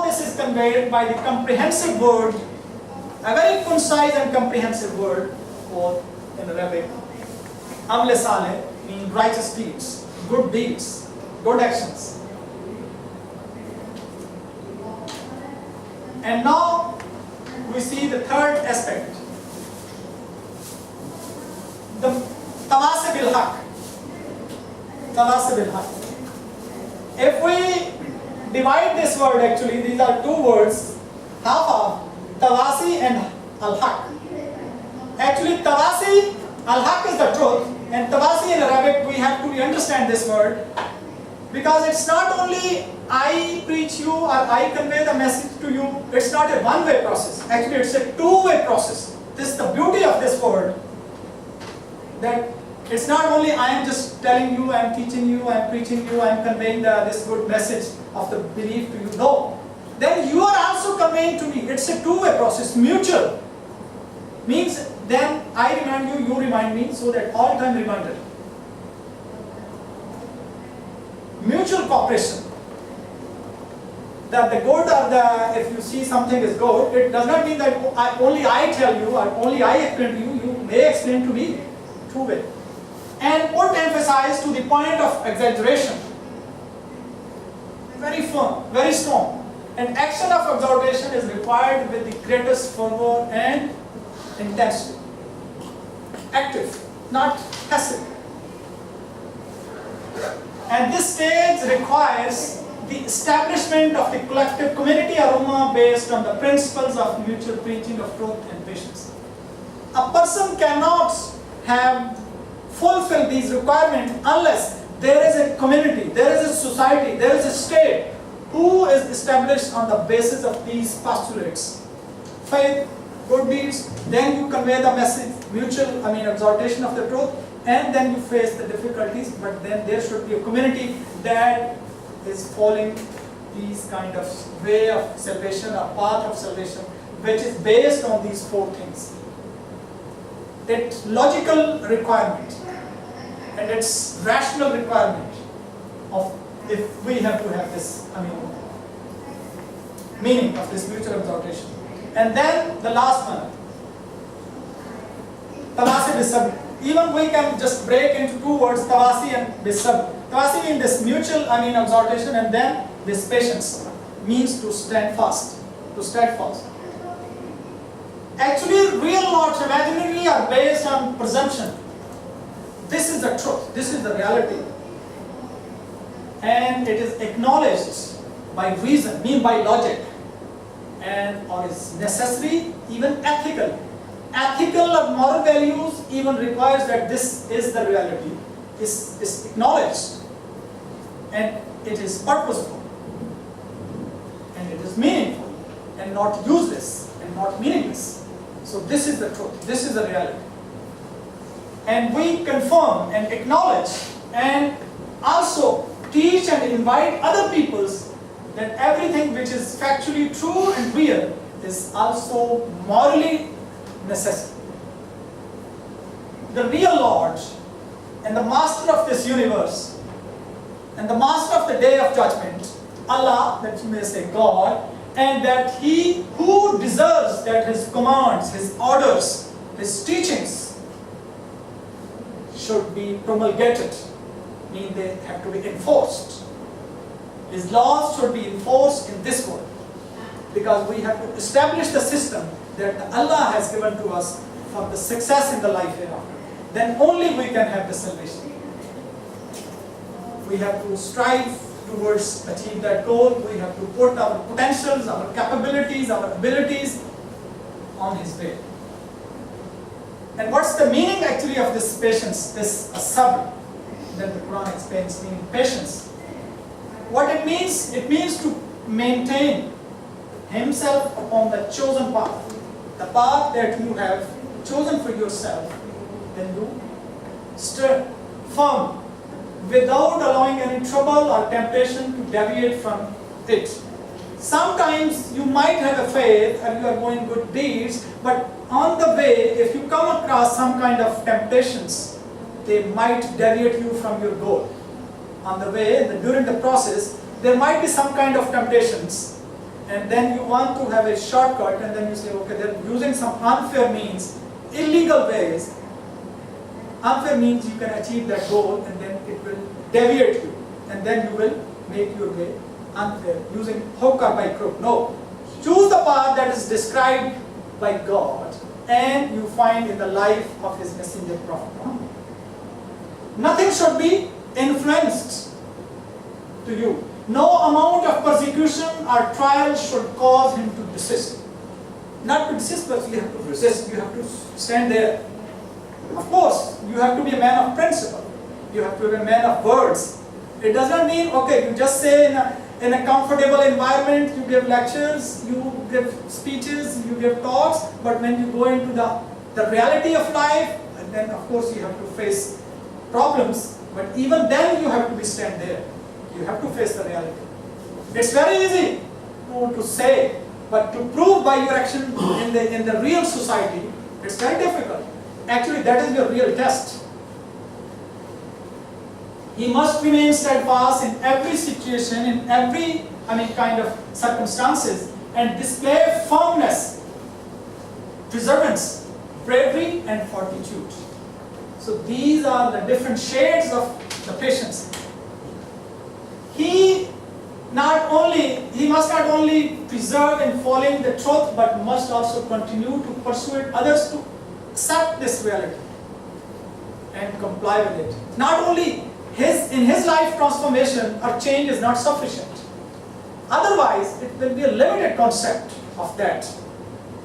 this is conveyed by the comprehensive word, a very concise and comprehensive word called in Arabic, Amal Saleh, means righteous deeds, good actions. And now we see the third aspect, the Tawasi bil Haq. Tawasi bil Haq. If we divide this word, actually these are two words, half, Tawasi and Al-Haq. Actually Tawasi, Al-Haq is the truth, and Tawasi in Arabic, we have to understand this word, because it's not only I preach you or I convey the message to you, it's not a one-way process. Actually it's a two-way process. This is the beauty of this word, that it's not only I am just telling you, I am teaching you, I am preaching you, I am conveying this good message of the belief to you. No. Then you are also conveying to me. It's a two-way process, mutual. Means then I remind you, you remind me, so that all time reminder. Mutual cooperation. That the good or the, if you see something is good, it does not mean that only I tell you or only I explain to you, you may explain to me. Two-way. And put emphasis to the point of exaggeration. Very firm, very strong. And action of exhortation is required with the greatest fervor and intensity. Active, not passive. And this stage requires the establishment of the collective community or ummah based on the principles of mutual preaching of truth and patience. A person cannot have fulfilled these requirements unless there is a community, there is a society, there is a state who is established on the basis of these postulates. Faith, good deeds, then you convey the message, mutual, exhortation of the truth, and then you face the difficulties, but then there should be a community that is following these kind of way of salvation, a path of salvation, which is based on these four things. Its logical requirement and its rational requirement of if we have to have this, meaning of this mutual exhortation. And then the last one, Tawasi bisabr. Even we can just break into two words, Tawasi and bisabr. Tawasi means this mutual, exhortation, and then this patience means to stand fast, to steadfast. Actually, real laws imaginary are based on presumption. This is the truth, this is the reality. And it is acknowledged by reason, by logic, and or is necessary, even ethical. Ethical or moral values even requires that this is the reality, is acknowledged, and it is purposeful, and it is meaningful, and not useless, and not meaningless. So this is the truth, this is the reality. And we confirm and acknowledge and also teach and invite other peoples that everything which is factually true and real is also morally necessary. The real Lord and the master of this universe and the master of the day of judgment, Allah, that you may say God, and that he who deserves that his commands, his orders, his teachings should be promulgated, mean they have to be enforced. His laws should be enforced in this world, because we have to establish the system that Allah has given to us for the success in the life hereafter. Then only we can have the salvation. We have to strive towards achieve that goal. We have to put our potentials, our capabilities, our abilities on His way. And what's the meaning actually of this patience, this sabr that the Quran explains, meaning patience? What it means to maintain himself upon the chosen path, the path that you have chosen for yourself. Then you stay firm without allowing any trouble or temptation to deviate from it. Sometimes you might have a faith and you are doing good deeds, but on the way, if you come across some kind of temptations, they might deviate you from your goal. On the way, during the process, there might be some kind of temptations, and then you want to have a shortcut, and then you say, okay, they're using some unfair means, illegal ways. Unfair means you can achieve that goal, and then it will deviate you, and then you will make your way unfair, using hook or by crook. No. Choose the path that is described by God, and you find in the life of His messenger, Prophet Muhammad. Nothing should be influenced to you. No amount of persecution or trial should cause him to desist. Not to desist, but you have to resist. You have to stand there. Of course, you have to be a man of principle. You have to be a man of words. It does not mean, okay, you just say in a comfortable environment, you give lectures, you give speeches, you give talks, but when you go into the reality of life, and then of course you have to face problems, but even then you have to stand there. You have to face the reality. It's very easy to say, but to prove by your action in the real society, it's very difficult. Actually, that is your real test. He must remain steadfast in every situation, in every kind of circumstances, and display firmness, perseverance, bravery, and fortitude. So these are the different shades of the patience. He must not only preserve in following the truth, but must also continue to persuade others to accept this reality and comply with it. Not only in his life transformation or change is not sufficient. Otherwise, it will be a limited concept of that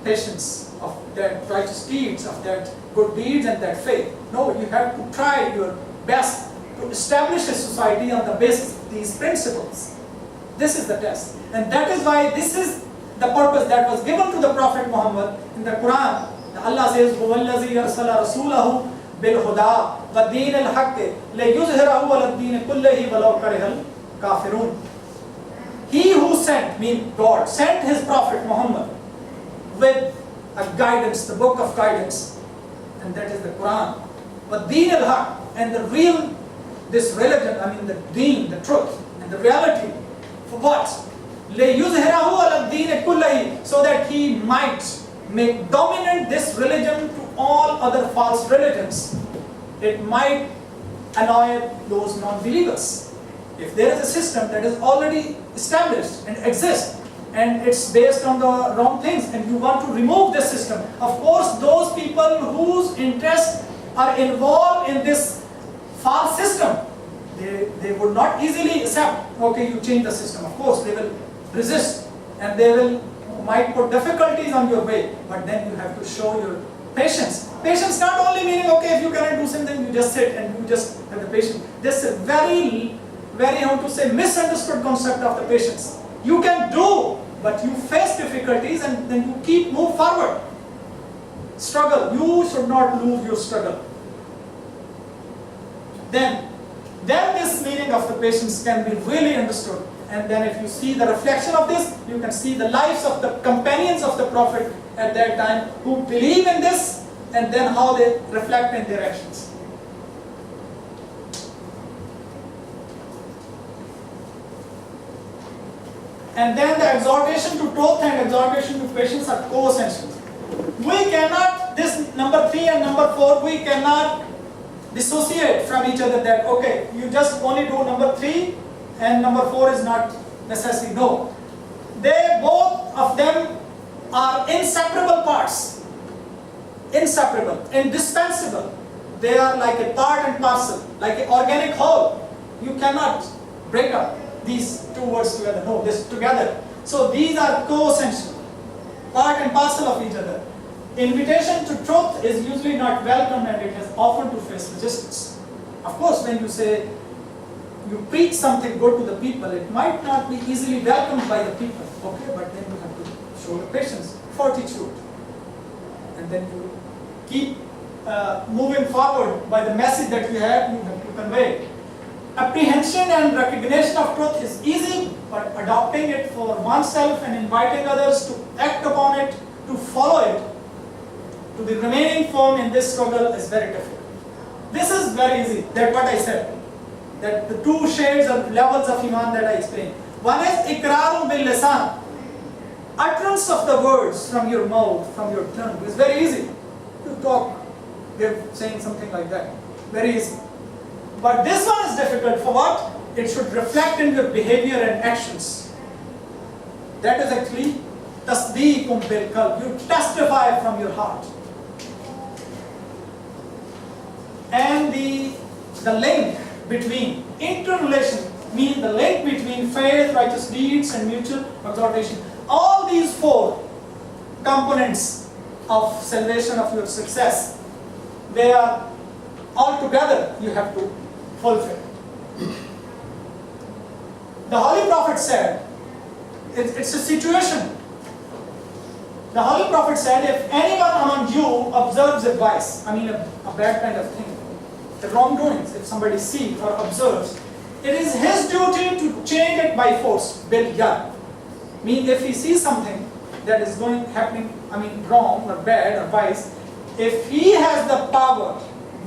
patience, of that righteous deeds, of that good deeds and that faith. No, you have to try your best to establish a society on the basis of these principles. This is the test. And that is why this is the purpose that was given to the Prophet Muhammad in the Quran. Allah says, هُوَ الَّذِي أَرْسَلَ رَسُولَهُ بِالْهُدَى وَالدِّينِ الْحَقِّ لِيُظْهِرَهُ عَلَى الدِّينِ كُلِّهِ وَلَوْ كَرِهَ الْكَافِرُونَ. He who sent, God, sent his Prophet Muhammad with a guidance, the book of guidance, and that is the Quran. وَالدِّينِ الْحَقِّ, and the real, this religion, the deen, the truth, and the reality. For what? لِيُظْهِرَهُ عَلَى الدِّينِ كُلِّهِ, so that he might make dominant this religion to all other false religions. It might annoy those non-believers. If there is a system that is already established and exists, and it's based on the wrong things, and you want to remove this system, of course those people whose interests are involved in this false system, they would not easily accept, okay, you change the system. Of course they will resist, and they might put difficulties on your way, but then you have to show your patience. Patience not only meaning, okay, if you cannot do something, you just sit and you just have the patience. This is very, misunderstood concept of the patience. You can do, but you face difficulties and then you move forward. Struggle. You should not lose your struggle. Then this meaning of the patience can be really understood. And then if you see the reflection of this, you can see the lives of the companions of the Prophet at that time who believe in this, and then how they reflect in their actions. And then the exhortation to truth and exhortation to patience are co-essentials. We cannot, this number 3 and number 4, we cannot dissociate from each other that, okay, you just only do number 3 and number 4 is not necessary. No. They, both of them are inseparable parts. Inseparable, indispensable. They are like a part and parcel, like an organic whole. You cannot break up these two words together. No, this together. So these are co-essential, part and parcel of each other. Invitation to truth is usually not welcome, and it has often to face resistance. Of course, when you say you preach something good to the people, it might not be easily welcomed by the people. Okay, but then you have to show the patience, fortitude, and then you keep moving forward by the message that you have to convey. Apprehension and recognition of truth is easy, but adopting it for oneself and inviting others to act upon it, to follow it, to be remaining firm in this struggle is very difficult. This is very easy, that's what I said. That the two shades of levels of Iman that I explained. One is iqrarun bil lisan, utterance of the words from your mouth, from your tongue is very easy. You talk, you're saying something like that. Very easy. But this one is difficult for what? It should reflect in your behavior and actions. That is actually tasdeequm bil qalb. You testify from your heart. And the link between interrelation, means the link between faith, righteous deeds, and mutual exhortation. All these four components of salvation, of your success, they are all together you have to fulfill. The Holy Prophet said, it's a situation. The Holy Prophet said, if anyone among you observes a vice, I mean a bad kind of thing, the wrongdoings, if somebody sees or observes, it is his duty to change it by force, bil yad. Mean if he sees something that is happening, wrong or bad or vice, if he has the power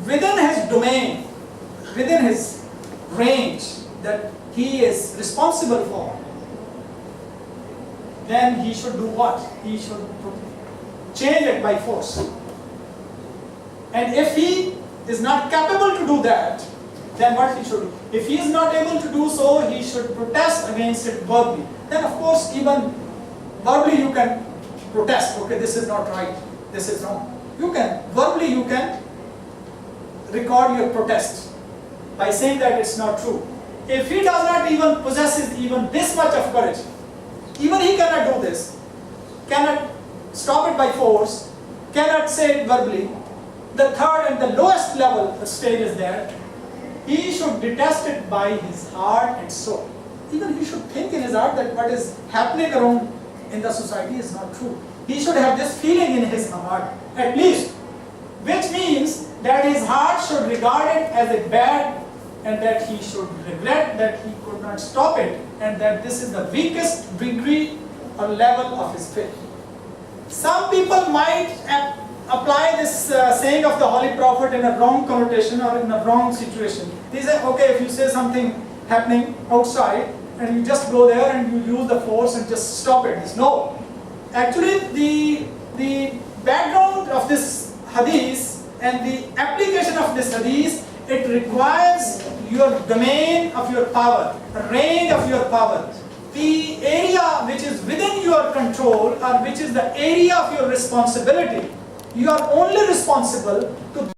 within his domain, within his range that he is responsible for, then he should do what? He should change it by force. And if he is not capable to do that, then what he should do? If he is not able to do so, he should protest against it verbally. Then of course, even verbally you can protest, okay, this is not right, this is wrong. Verbally you can record your protest by saying that it's not true. If he does not even possesses even this much of courage, even he cannot do this, cannot stop it by force, cannot say it verbally, the third and the lowest level stage is there, he should detest it by his heart and soul. Even he should think in his heart that what is happening around in the society is not true. He should have this feeling in his heart, at least, which means that his heart should regard it as a bad, and that he should regret that he could not stop it, and that this is the weakest degree or level of his faith. Some people might apply this saying of the Holy Prophet in a wrong connotation or in a wrong situation. They say, okay, if you say something happening outside and you just go there and you use the force and just stop it. No. Actually, the background of this hadith and the application of this hadith, it requires your domain of your power, range of your power, the area which is within your control or which is the area of your responsibility. You are only responsible to